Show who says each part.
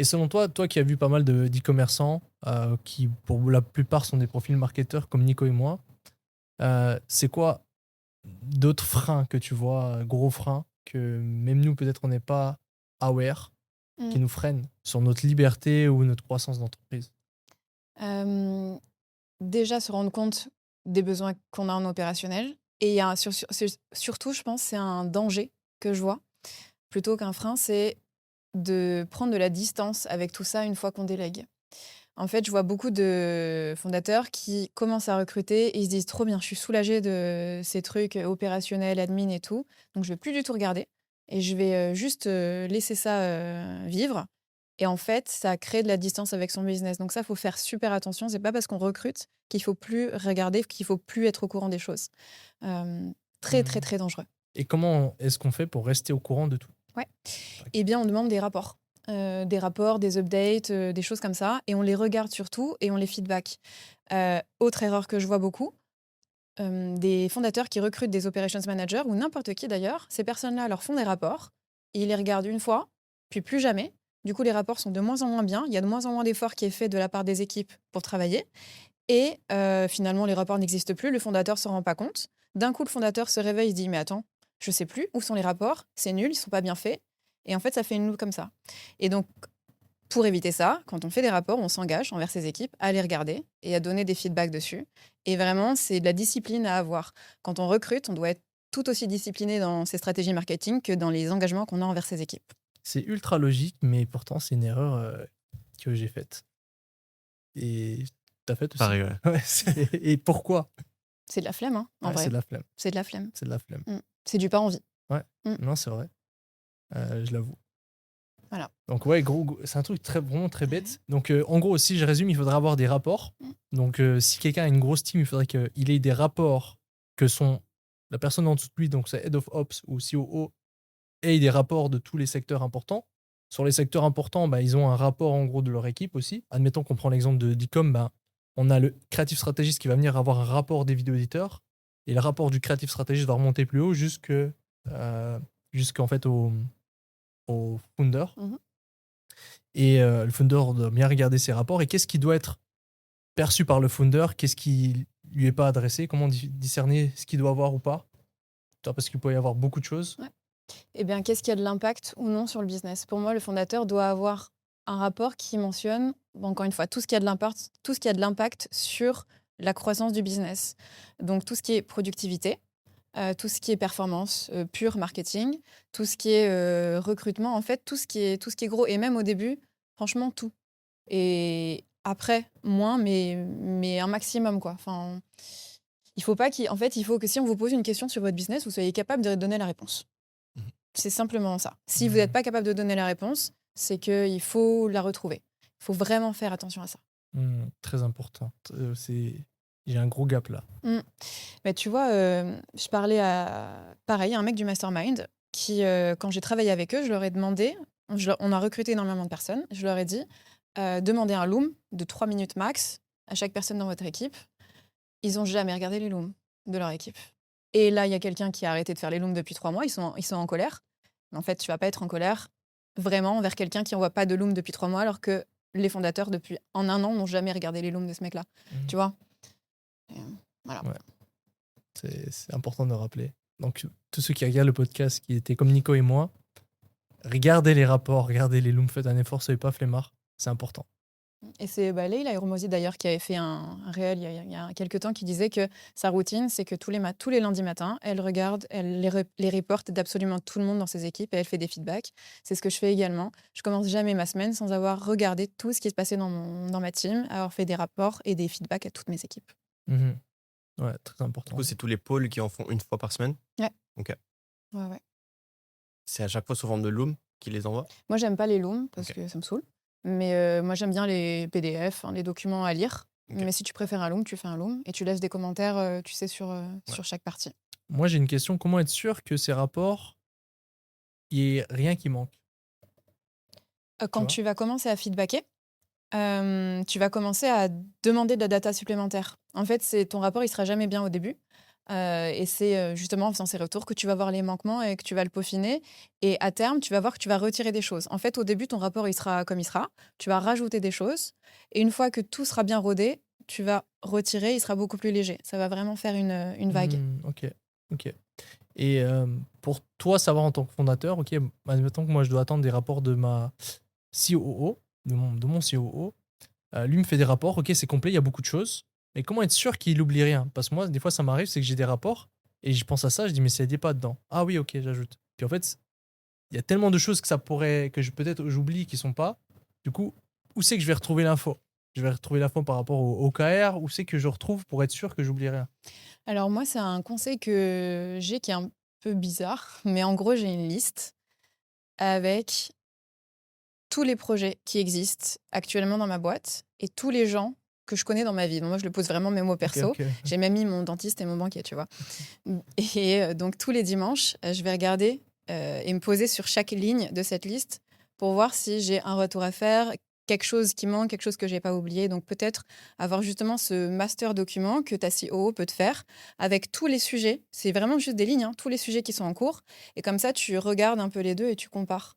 Speaker 1: Et selon toi, toi qui as vu pas mal d'e-commerçants, qui pour la plupart sont des profils marketeurs comme Nico et moi, c'est quoi d'autres freins que tu vois, gros freins, que même nous peut-être on n'est pas aware,
Speaker 2: Mm.
Speaker 1: qui nous freinent sur notre liberté ou notre croissance d'entreprise?
Speaker 2: Euh, Déjà, se rendre compte des besoins qu'on a en opérationnel. Et il y a surtout, je pense, c'est un danger que je vois, plutôt qu'un frein, c'est de prendre de la distance avec tout ça une fois qu'on délègue. En fait, je vois beaucoup de fondateurs qui commencent à recruter et ils se disent trop bien, je suis soulagée de ces trucs opérationnels, admin et tout. Donc, je vais plus du tout regarder et je vais juste laisser ça vivre. Et en fait, ça crée de la distance avec son business. Donc ça, faut faire super attention. C'est pas parce qu'on recrute qu'il faut plus regarder, qu'il faut plus être au courant des choses. Euh, Très, très,
Speaker 1: Hmm.
Speaker 2: très dangereux.
Speaker 1: Et comment est-ce qu'on fait pour rester au courant de tout?
Speaker 2: Ouais. Eh bien, on demande des rapports. Des rapports, des updates, des choses comme ça. Et on les regarde surtout et on les feedback. Autre erreur que je vois beaucoup, des fondateurs qui recrutent des operations managers ou n'importe qui d'ailleurs, ces personnes-là leur font des rapports, ils les regardent une fois, puis plus jamais. Du coup, les rapports sont de moins en moins bien, il y a de moins en moins d'efforts qui est fait de la part des équipes pour travailler, et finalement, les rapports n'existent plus, le fondateur ne s'en rend pas compte. D'un coup, le fondateur se réveille, il se dit, mais attends, je sais plus, où sont les rapports? C'est nul, ils sont pas bien faits. Et en fait, ça fait une loupe comme ça. Et donc, pour éviter ça, quand on fait des rapports, on s'engage envers ses équipes à les regarder et à donner des feedbacks dessus. Et vraiment, c'est de la discipline à avoir. Quand on recrute, on doit être tout aussi discipliné dans ses stratégies marketing que dans les engagements qu'on a envers ses équipes.
Speaker 1: C'est ultra logique, mais pourtant c'est une erreur que j'ai faite. Et t'as fait aussi.
Speaker 3: Pareil, ouais.
Speaker 1: Ouais, et pourquoi?
Speaker 2: C'est de la flemme, hein, en
Speaker 1: Ouais, c'est
Speaker 2: vrai.
Speaker 1: de la flemme.
Speaker 2: C'est de la flemme.
Speaker 1: C'est de la flemme.
Speaker 2: Mm. C'est du pas envie.
Speaker 1: Ouais,
Speaker 2: Mm.
Speaker 1: non, c'est vrai. Je l'avoue.
Speaker 2: Voilà.
Speaker 1: Donc ouais, c'est un truc vraiment très bête. Donc en gros, si je résume, il faudra avoir des rapports.
Speaker 2: Mm.
Speaker 1: Donc si quelqu'un a une grosse team, il faudrait qu'il ait des rapports que sont la personne en dessous de lui, donc c'est Head of Ops ou COO, ait des rapports de tous les secteurs importants. Sur les secteurs importants, bah, ils ont un rapport en gros de leur équipe aussi. Admettons qu'on prend l'exemple de d'Ecom, bah, on a le creative strategist qui va venir avoir un rapport des vidéo éditeurs. Et le rapport du creative strategist va remonter plus haut jusqu'en fait au founder.
Speaker 2: Mhm.
Speaker 1: Et le founder doit bien regarder ses rapports. Et qu'est-ce qui doit être perçu par le founder? Qu'est-ce qui lui est pas adressé? Comment discerner ce qu'il doit avoir ou pas? Parce qu'il peut y avoir beaucoup de choses.
Speaker 2: Ouais. Eh bien, qu'est-ce qui a de l'impact ou non sur le business? Pour moi, le fondateur doit avoir un rapport qui mentionne, encore une fois, tout ce qui a de l'impact, tout ce qui a de l'impact sur la croissance du business. Donc, tout ce qui est productivité, tout ce qui est performance, pure marketing, tout ce qui est recrutement, en fait, tout ce qui est gros. Et même au début, franchement, tout. Et après, moins, mais un maximum, quoi. Enfin, il faut pas en fait, il faut que si on vous pose une question sur votre business, vous soyez capable de donner la réponse.
Speaker 3: Mhm.
Speaker 2: C'est simplement ça. Si vous n'êtes pas capable de donner la réponse, c'est qu'il faut la retrouver. Il faut vraiment faire attention à ça.
Speaker 1: Très important. J'ai un gros gap là.
Speaker 2: Mm. Mais tu vois, je parlais à, pareil, un mec du mastermind qui, quand j'ai travaillé avec eux, je leur ai demandé, on a recruté énormément de personnes, je leur ai dit, demandez un loom de 3 minutes max à chaque personne dans votre équipe. Ils n'ont jamais regardé les looms de leur équipe. Et là, il y a quelqu'un qui a arrêté de faire les looms depuis 3 mois, ils sont en colère. Mais en fait, tu vas pas être en colère vraiment envers quelqu'un qui envoie pas de loom depuis 3 mois, alors que les fondateurs, en un an, n'ont jamais regardé les looms de ce mec-là. Tu vois. Et, voilà.
Speaker 1: Ouais. C'est important de rappeler. Donc, tous ceux qui regardent le podcast, qui étaient comme Nico et moi, regardez les rapports, regardez les looms, faites un effort, soyez pas flemmard. C'est important.
Speaker 2: Et c'est Leïla Hormozy d'ailleurs qui avait fait un réel il y a quelques temps qui disait que sa routine, c'est que tous les lundis matins, elle regarde, elle les reporte d'absolument tout le monde dans ses équipes et elle fait des feedbacks. C'est ce que je fais également. Je commence jamais ma semaine sans avoir regardé tout ce qui se passait dans ma team, avoir fait des rapports et des feedbacks à toutes mes équipes.
Speaker 1: Mhm. Ouais, très
Speaker 3: Du
Speaker 1: important.
Speaker 3: coup, c'est tous les pôles qui en font une fois par semaine?
Speaker 2: Ouais.
Speaker 3: Ok.
Speaker 2: Ouais.
Speaker 3: C'est à chaque fois sous forme de loom qu'ils les envoient?
Speaker 2: Moi, j'aime pas les looms parce
Speaker 3: Ok.
Speaker 2: que ça me saoule. Mais moi, j'aime bien les PDF, hein, les documents à lire.
Speaker 3: Ok.
Speaker 2: Mais si tu préfères un loom, tu fais un loom et tu laisses des commentaires, tu sais, sur chaque partie.
Speaker 1: Moi, j'ai une question. Comment être sûr que ces rapports, il n'y ait rien qui manque?
Speaker 2: Quand tu vas commencer à feedbacker, tu vas commencer à demander de la data supplémentaire. En fait, ton rapport, il sera jamais bien au début. Et c'est justement en faisant ces retours que tu vas voir les manquements et que tu vas le peaufiner. Et à terme, tu vas voir que tu vas retirer des choses. En fait, au début, ton rapport, il sera comme il sera. Tu vas rajouter des choses. Et une fois que tout sera bien rodé, tu vas retirer, il sera beaucoup plus léger. Ça va vraiment faire une vague.
Speaker 1: Ok, ok. Et pour toi, savoir en tant que fondateur, ok, admettons que moi je dois attendre des rapports de ma COO, de mon COO. Lui me fait des rapports, ok, c'est complet, il y a beaucoup de choses. Mais comment être sûr qu'il oublie rien? Parce que moi, des fois, ça m'arrive, c'est que j'ai des rapports et je pense à ça, je dis, mais ça n'est pas dedans. Ah oui, ok, j'ajoute. Puis en fait, il y a tellement de choses que peut-être j'oublie qui sont pas. Du coup, où c'est que je vais retrouver l'info? Je vais retrouver l'info par rapport au OKR, où c'est que je retrouve pour être sûr que j'oublie rien?
Speaker 2: Alors moi, c'est un conseil que j'ai qui est un peu bizarre, mais en gros, j'ai une liste avec tous les projets qui existent actuellement dans ma boîte et tous les gens que je connais dans ma vie. Donc moi, je le pose vraiment mes mots
Speaker 1: Ok,
Speaker 2: perso.
Speaker 1: ok.
Speaker 2: J'ai même mis mon dentiste et mon banquier, tu vois.
Speaker 1: Ok.
Speaker 2: Et donc tous les dimanches, je vais regarder et me poser sur chaque ligne de cette liste pour voir si j'ai un retour à faire, quelque chose qui manque, quelque chose que j'ai pas oublié. Donc peut-être avoir justement ce master document que ta COO peut te faire avec tous les sujets. C'est vraiment juste des lignes, hein, tous les sujets qui sont en cours. Et comme ça, tu regardes un peu les deux et tu compares.